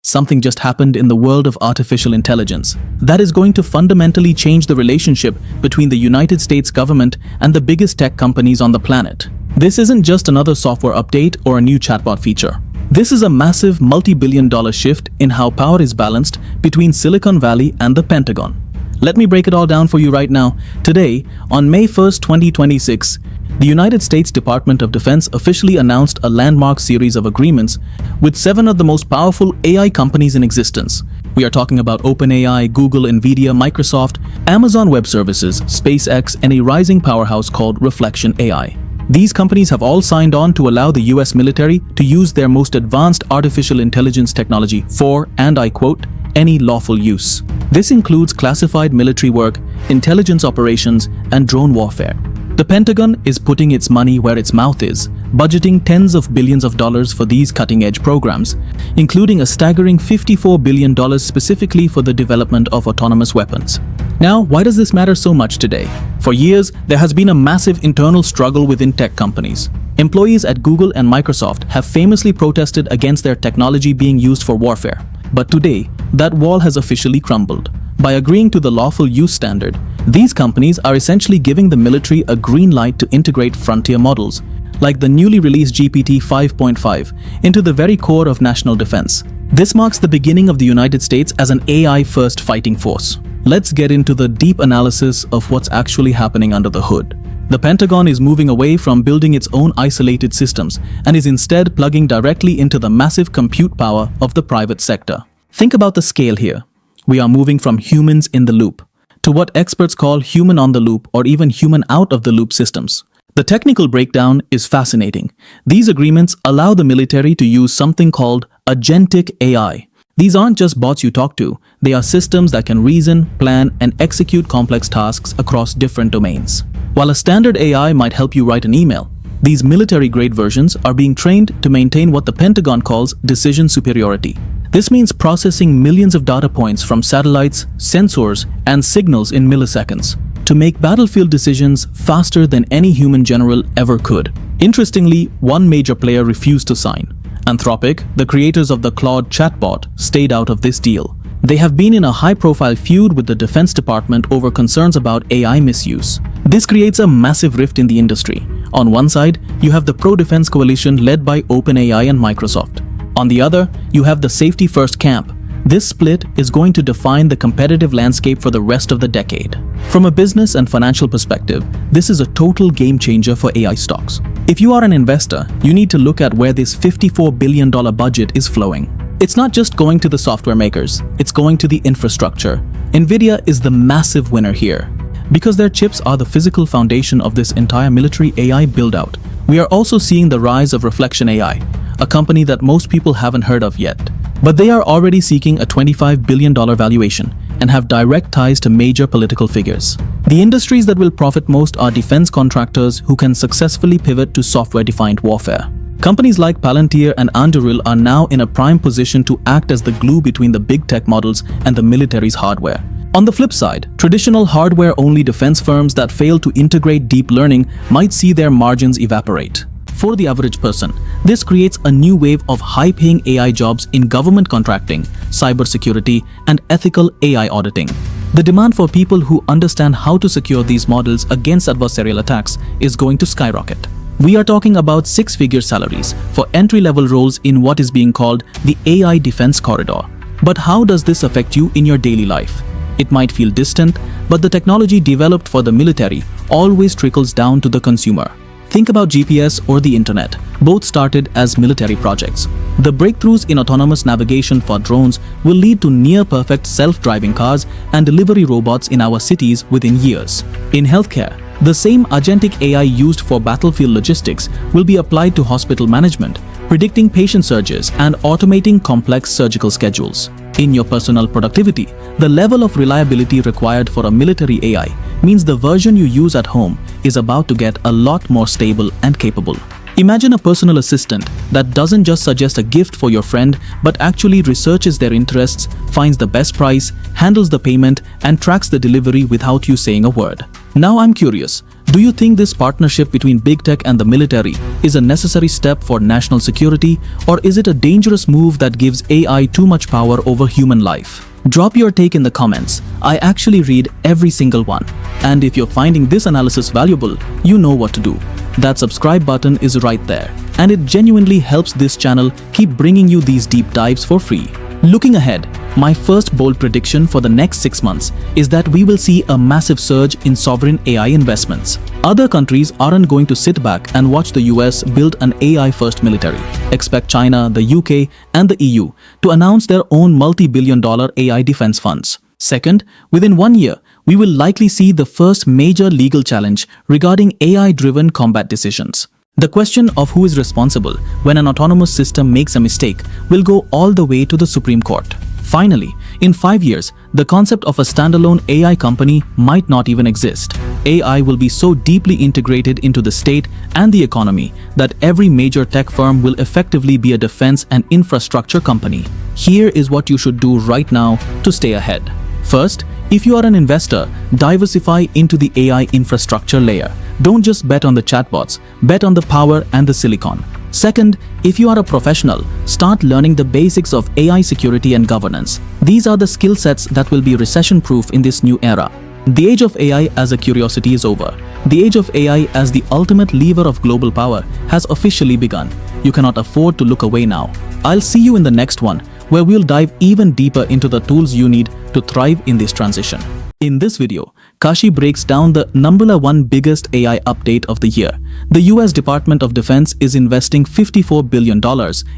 Something just happened in the world of artificial intelligence that is going to fundamentally change the relationship between the United States government and the biggest tech companies on the planet. This isn't just another software update or a new chatbot feature. This is a massive multi-billion-dollar shift in how power is balanced between Silicon Valley and the Pentagon. Let me break it all down for you right now. Today, on May 1st, 2026, the United States Department of Defense officially announced a landmark series of agreements with 7 of the most powerful AI companies in existence. We are talking about OpenAI, Google, Nvidia, Microsoft, Amazon Web Services, SpaceX, and a rising powerhouse called Reflection AI. These companies have all signed on to allow the US military to use their most advanced artificial intelligence technology for, and I quote, any lawful use. This includes classified military work, intelligence operations, and drone warfare. The Pentagon is putting its money where its mouth is, budgeting tens of billions of dollars for these cutting-edge programs, including a staggering $54 billion specifically for the development of autonomous weapons. Now, why does this matter so much today? For years, there has been a massive internal struggle within tech companies. Employees at Google and Microsoft have famously protested against their technology being used for warfare. But today, that wall has officially crumbled. By agreeing to the lawful use standard, these companies are essentially giving the military a green light to integrate frontier models, like the newly released GPT 5.5, into the very core of national defense. This marks the beginning of the United States as an AI-first fighting force. Let's get into the deep analysis of what's actually happening under the hood. The Pentagon is moving away from building its own isolated systems and is instead plugging directly into the massive compute power of the private sector. Think about the scale here. We are moving from humans in the loop to what experts call human on the loop or even human out of the loop systems. The technical breakdown is fascinating. These agreements allow the military to use something called Agentic AI. These aren't just bots you talk to, they are systems that can reason, plan, and execute complex tasks across different domains. While a standard AI might help you write an email, these military-grade versions are being trained to maintain what the Pentagon calls decision superiority. This means processing millions of data points from satellites, sensors, and signals in milliseconds to make battlefield decisions faster than any human general ever could. Interestingly, one major player refused to sign. Anthropic, the creators of the Claude chatbot, stayed out of this deal. They have been in a high-profile feud with the Defense Department over concerns about AI misuse. This creates a massive rift in the industry. On one side, you have the pro-defense coalition led by OpenAI and Microsoft. On the other, you have the safety-first camp. This split is going to define the competitive landscape for the rest of the decade. From a business and financial perspective, this is a total game changer for AI stocks. If you are an investor, you need to look at where this $54 billion budget is flowing. It's not just going to the software makers, it's going to the infrastructure. Nvidia is the massive winner here, because their chips are the physical foundation of this entire military AI build-out. We are also seeing the rise of Reflection AI, a company that most people haven't heard of yet. But they are already seeking a $25 billion valuation and have direct ties to major political figures. The industries that will profit most are defense contractors who can successfully pivot to software-defined warfare. Companies like Palantir and Anduril are now in a prime position to act as the glue between the big tech models and the military's hardware. On the flip side, traditional hardware-only defense firms that fail to integrate deep learning might see their margins evaporate. For the average person, this creates a new wave of high-paying AI jobs in government contracting, cybersecurity, and ethical AI auditing. The demand for people who understand how to secure these models against adversarial attacks is going to skyrocket. We are talking about 6-figure salaries for entry-level roles in what is being called the AI defense corridor. But how does this affect you in your daily life? It might feel distant, but the technology developed for the military always trickles down to the consumer. Think about GPS or the internet. Both started as military projects. The breakthroughs in autonomous navigation for drones will lead to near-perfect self-driving cars and delivery robots in our cities within years. In healthcare, the same agentic AI used for battlefield logistics will be applied to hospital management, predicting patient surges and automating complex surgical schedules. In your personal productivity, the level of reliability required for a military AI means the version you use at home is about to get a lot more stable and capable. Imagine a personal assistant that doesn't just suggest a gift for your friend, but actually researches their interests, finds the best price, handles the payment, and tracks the delivery without you saying a word. Now I'm curious, Do you think this partnership between big tech and the military is a necessary step for national security, or is it a dangerous move that gives AI too much power over human life? Drop your take in the comments. I actually read every single one. And if you're finding this analysis valuable, you know what to do. That subscribe button is right there, and it genuinely helps this channel keep bringing you these deep dives for free. Looking ahead, my first bold prediction for the next 6 months is that we will see a massive surge in sovereign AI investments. Other countries aren't going to sit back and watch the US build an AI-first military. Expect China, the UK, and the EU to announce their own multi-billion-dollar AI defense funds. Second, within 1 year, we will likely see the first major legal challenge regarding AI-driven combat decisions. The question of who is responsible when an autonomous system makes a mistake will go all the way to the Supreme Court. Finally, in 5 years, the concept of a standalone AI company might not even exist. AI will be so deeply integrated into the state and the economy that every major tech firm will effectively be a defense and infrastructure company. Here is what you should do right now to stay ahead. First, if you are an investor, diversify into the AI infrastructure layer. Don't just bet on the chatbots, bet on the power and the silicon. Second, if you are a professional, start learning the basics of AI security and governance. These are the skill sets that will be recession-proof in this new era. The age of AI as a curiosity is over. The age of AI as the ultimate lever of global power has officially begun. You cannot afford to look away now. I'll see you in the next one, where we'll dive even deeper into the tools you need to thrive in this transition. In this video, Kashi breaks down the number one biggest AI update of the year. The US Department of Defense is investing $54 billion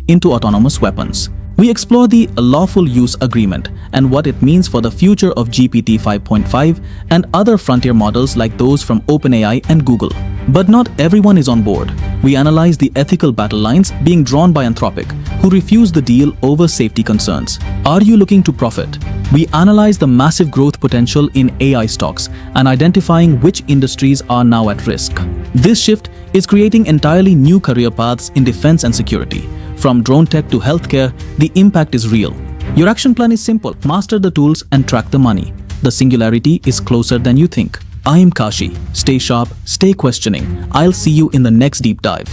into autonomous weapons. We explore the lawful use agreement and what it means for the future of GPT 5.5 and other frontier models like those from OpenAI and Google. But not everyone is on board. We analyze the ethical battle lines being drawn by Anthropic, who refused the deal over safety concerns. Are you looking to profit? We analyze the massive growth potential in AI stocks and identifying which industries are now at risk. This shift is creating entirely new career paths in defense and security. From drone tech to healthcare, the impact is real. Your action plan is simple: master the tools and track the money. The singularity is closer than you think. I am Kashi. Stay sharp, stay questioning. I'll see you in the next deep dive.